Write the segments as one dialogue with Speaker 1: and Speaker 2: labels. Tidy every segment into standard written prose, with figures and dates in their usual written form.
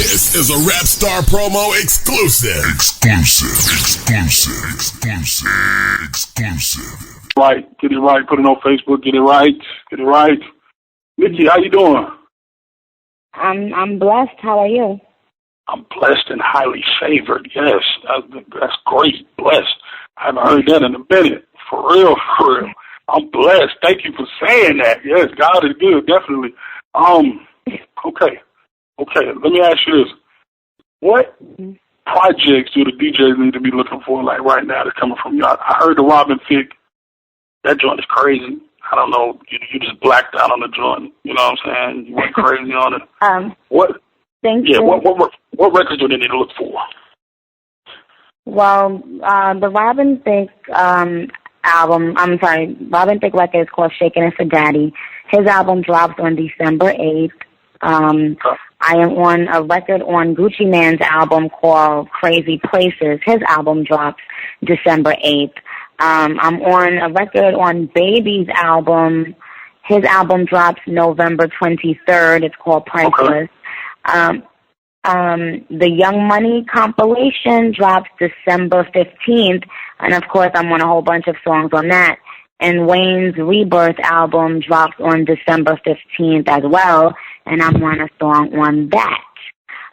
Speaker 1: This is a Rap Star promo exclusive. Exclusive.
Speaker 2: Right, get it right. Put it on Facebook. Get it right. Get it right. Nicki, how you doing?
Speaker 3: I'm blessed. How are you?
Speaker 2: I'm blessed and highly favored. Yes, that's great. Blessed. I haven't heard that in a minute. For real, for real. I'm blessed. Thank you for saying that. Yes, God is good, definitely. Okay. Let me ask you this: what projects do the DJs need to be looking for, like right now, that's coming from you? I heard the Robin Thicke. That joint is crazy. I don't know. You just blacked out on the joint. You know what I'm saying? You went crazy on it. What?
Speaker 3: Thank you.
Speaker 2: What records do they need to look for?
Speaker 3: Well, the Robin Thicke Robin Thicke record is called Shakin' It for Daddy. His album drops on December 8th. I am on a record on Gucci Mane's album called Crazy Places. His album drops December 8th. I'm on a record on Baby's album. His album drops November 23rd. It's called Priceless. The Young Money compilation drops December 15th. And, of course, I'm on a whole bunch of songs on that. And Wayne's Rebirth album drops on December 15th as well. And I'm on a song on that.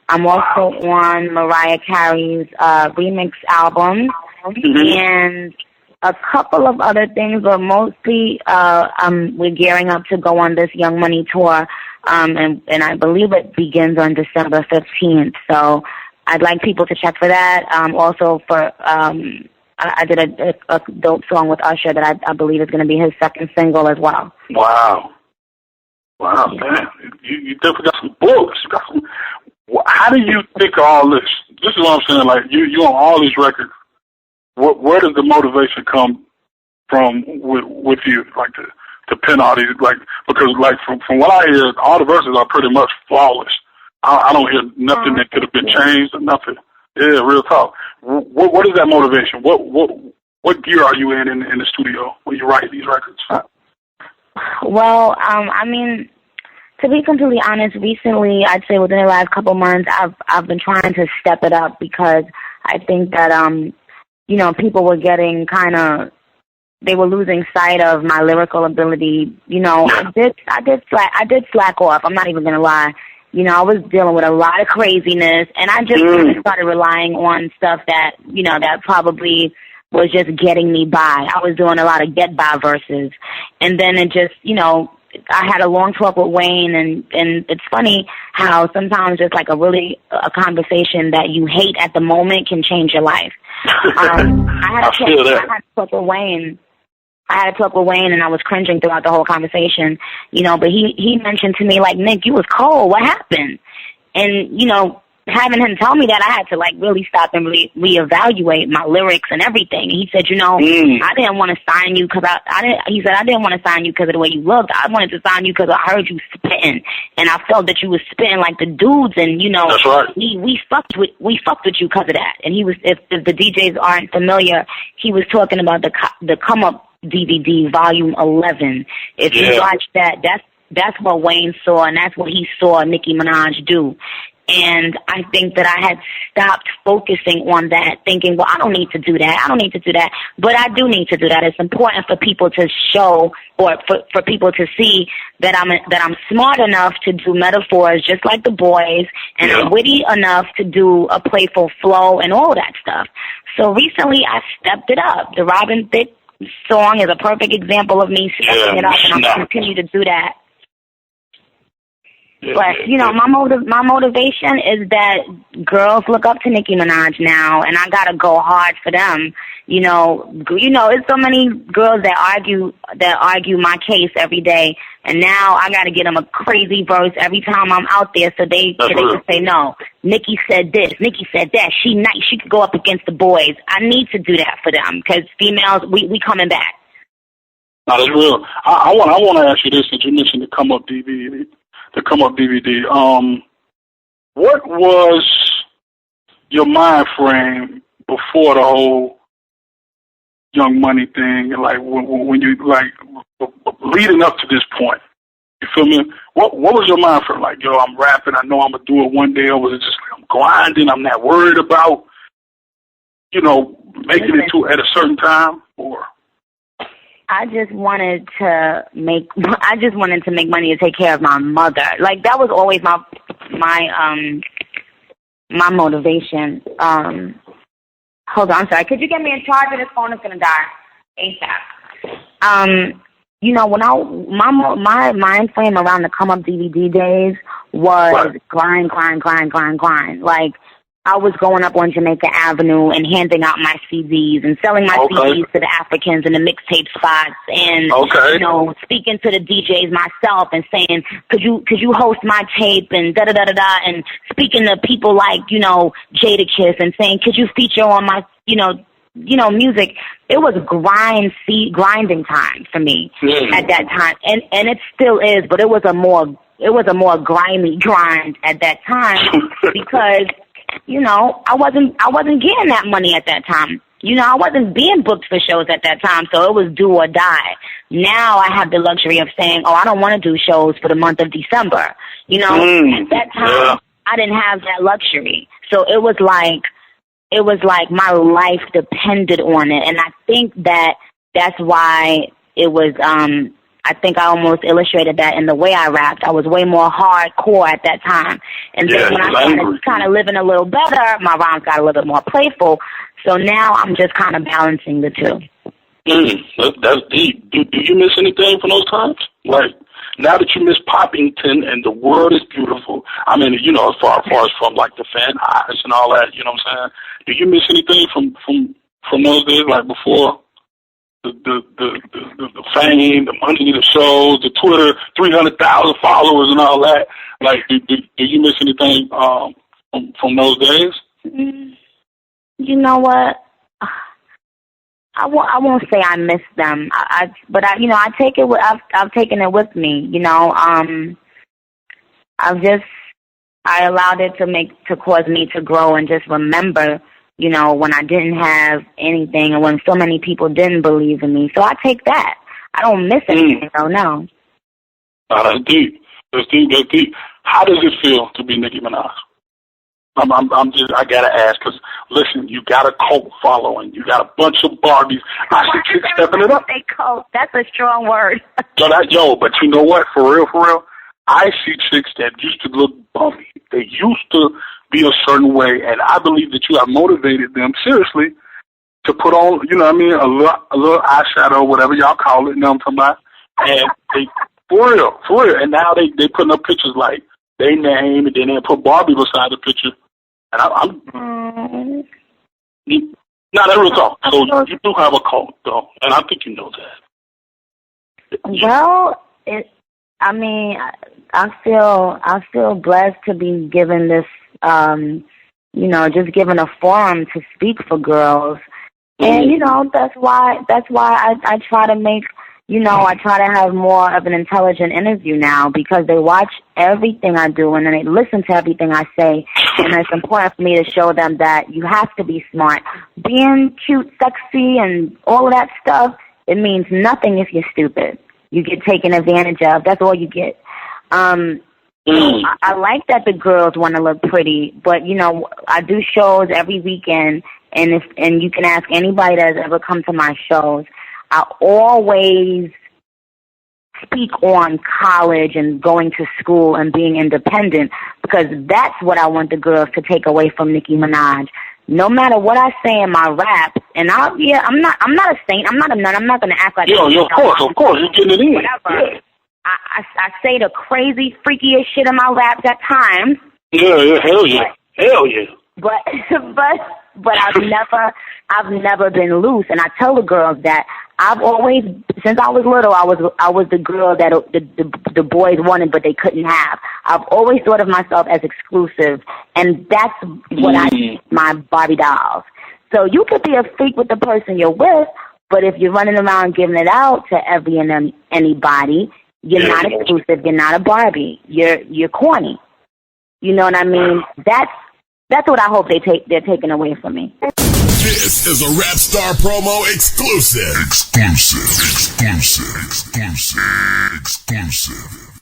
Speaker 3: I'm also on Mariah Carey's remix album. And a couple of other things, but mostly we're gearing up to go on this Young Money tour, and I believe it begins on December 15th. So I'd like people to check for that. Also for I did a dope song with Usher that I believe is going to be his second single as well.
Speaker 2: Wow, man, you definitely got some books. You got some. How do you think of all this? This is what I'm saying. Like you on all these records. Where does the motivation come from with you, like to pen all these, like, because like from what I hear, all the verses are pretty much flawless. I don't hear nothing that could have been changed or nothing. Yeah, real talk. What is that motivation? What gear are you in the studio when you write these records?
Speaker 3: Well, I mean, to be completely honest, recently, I'd say within the last couple months, I've been trying to step it up because I think that people were getting they were losing sight of my lyrical ability. I did slack off. I'm not even gonna lie. I was dealing with a lot of craziness, and I just started relying on stuff that that probably was just getting me by. I was doing a lot of get by verses, and then it just I had a long talk with Wayne, and it's funny how sometimes just like a conversation that you hate at the moment can change your life. I had to talk with Wayne. And I was cringing throughout the whole conversation, but he mentioned to me, like, Nick, you was cold. What happened? And, having him tell me that, I had to, like, really stop and reevaluate my lyrics and everything. And he said, I didn't want to sign you because I didn't want to sign you because of the way you looked. I wanted to sign you because I heard you spitting. And I felt that you was spitting like the dudes. And,
Speaker 2: That's right.
Speaker 3: we fucked with you because of that. And he was, if the DJs aren't familiar, he was talking about the Come Up DVD, Volume 11. If you watch that, that's what Wayne saw, and that's what he saw Nicki Minaj do. And I think that I had stopped focusing on that, thinking, well, I don't need to do that. But I do need to do that. It's important for people to show, or for people to see that I'm smart enough to do metaphors just like the boys, and I'm witty enough to do a playful flow and all that stuff. So recently I stepped it up. The Robin Thicke song is a perfect example of me stepping it up, and I'm going to continue to do that. But, my motivation is that girls look up to Nicki Minaj now, and I got to go hard for them. It's so many girls that argue my case every day, and now I got to get them a crazy verse every time I'm out there so they can say, no, Nicki said this, Nicki said that, she nice, she could go up against the boys. I need to do that for them because females, we coming back.
Speaker 2: No, that's real. I want to ask you this, since you mentioned the Come Up DVD. What was your mind frame before the whole Young Money thing, and like when you like leading up to this point? You feel me? What was your mind frame? Like, yo, I'm rapping, I know I'm gonna do it one day, or was it just like, grinding. I'm not worried about, making it to at a certain time, or.
Speaker 3: I just wanted to make money to take care of my mother. Like, that was always my motivation. Hold on, I'm sorry. Could you get me a charger? This phone is gonna die ASAP. When my mind frame around the Come Up DVD days was grind. Like, I was going up on Jamaica Avenue and handing out my CDs and selling my CDs to the Africans in the mixtape spots, and speaking to the DJs myself and saying, could you host my tape, and da da da da da, and speaking to people like Jadakiss and saying, could you feature on my music. It was grinding time for me at that time, and it still is, but it was a more grimy grind at that time because I wasn't getting that money at that time. I wasn't being booked for shows at that time, so it was do or die. Now I have the luxury of saying, I don't want to do shows for the month of December. At that time, I didn't have that luxury, so it was like my life depended on it, and I think that's why it was. I think I almost illustrated that in the way I rapped. I was way more hardcore at that time, and then when I started kind of living a little better, my rhymes got a little bit more playful. So now I'm just kind of balancing the two.
Speaker 2: That's deep. Do you miss anything from those times? Like, now that you miss Poppington and the world is beautiful, I mean, as far as from like the fan eyes and all that, you know what I'm saying? Do you miss anything from those days, like before the fame, the money, the shows, the Twitter, 300,000 followers and all that? Like, do you miss anything from those days?
Speaker 3: You know what? I won't say I miss them. But I take it. I've taken it with me. I allowed it to cause me to grow and just remember, when I didn't have anything and when so many people didn't believe in me. So I take that. I don't miss anything. No.
Speaker 2: That's deep. That's deep. How does it feel to be Nicki Minaj? I gotta ask, because listen, you got a cult following, you got a bunch of Barbies. I see chicks stepping it up.
Speaker 3: Say cult. That's a strong word.
Speaker 2: But you know what? For real, I see chicks that used to look bumpy. They used to be a certain way, and I believe that you have motivated them seriously to put on, a little eyeshadow, whatever y'all call it. You know what I'm talking about? And they, for real, and now they putting up pictures like they name, and then they put Barbie beside the picture. And I'm not every talk. So you do have a cult, though, and I think you know that.
Speaker 3: Well, I feel blessed to be given this, just given a forum to speak for girls, and that's why I try to make. I try to have more of an intelligent interview now because they watch everything I do and then they listen to everything I say. And it's important for me to show them that you have to be smart. Being cute, sexy, and all of that stuff, it means nothing if you're stupid. You get taken advantage of. That's all you get. I like that the girls want to look pretty, but, I do shows every weekend, and you can ask anybody that has ever come to my shows. I always speak on college and going to school and being independent because that's what I want the girls to take away from Nicki Minaj. No matter what I say in my rap, and I'm not a saint, I'm not a nun, I'm not going to act like
Speaker 2: of course, you're getting it in.
Speaker 3: Whatever. Yeah. I say the crazy, freakiest shit in my raps at times.
Speaker 2: Yeah, hell yeah.
Speaker 3: But I've never been loose, and I tell the girls that I've always, since I was little, I was the girl that the boys wanted, but they couldn't have. I've always thought of myself as exclusive, and that's what I do with my Barbie dolls. So you could be a freak with the person you're with, but if you're running around giving it out to every and anybody, you're not exclusive. You're not a Barbie. You're corny. You know what I mean? That's what I hope they're taking away from me.
Speaker 1: This is a Rap Star promo exclusive. Exclusive.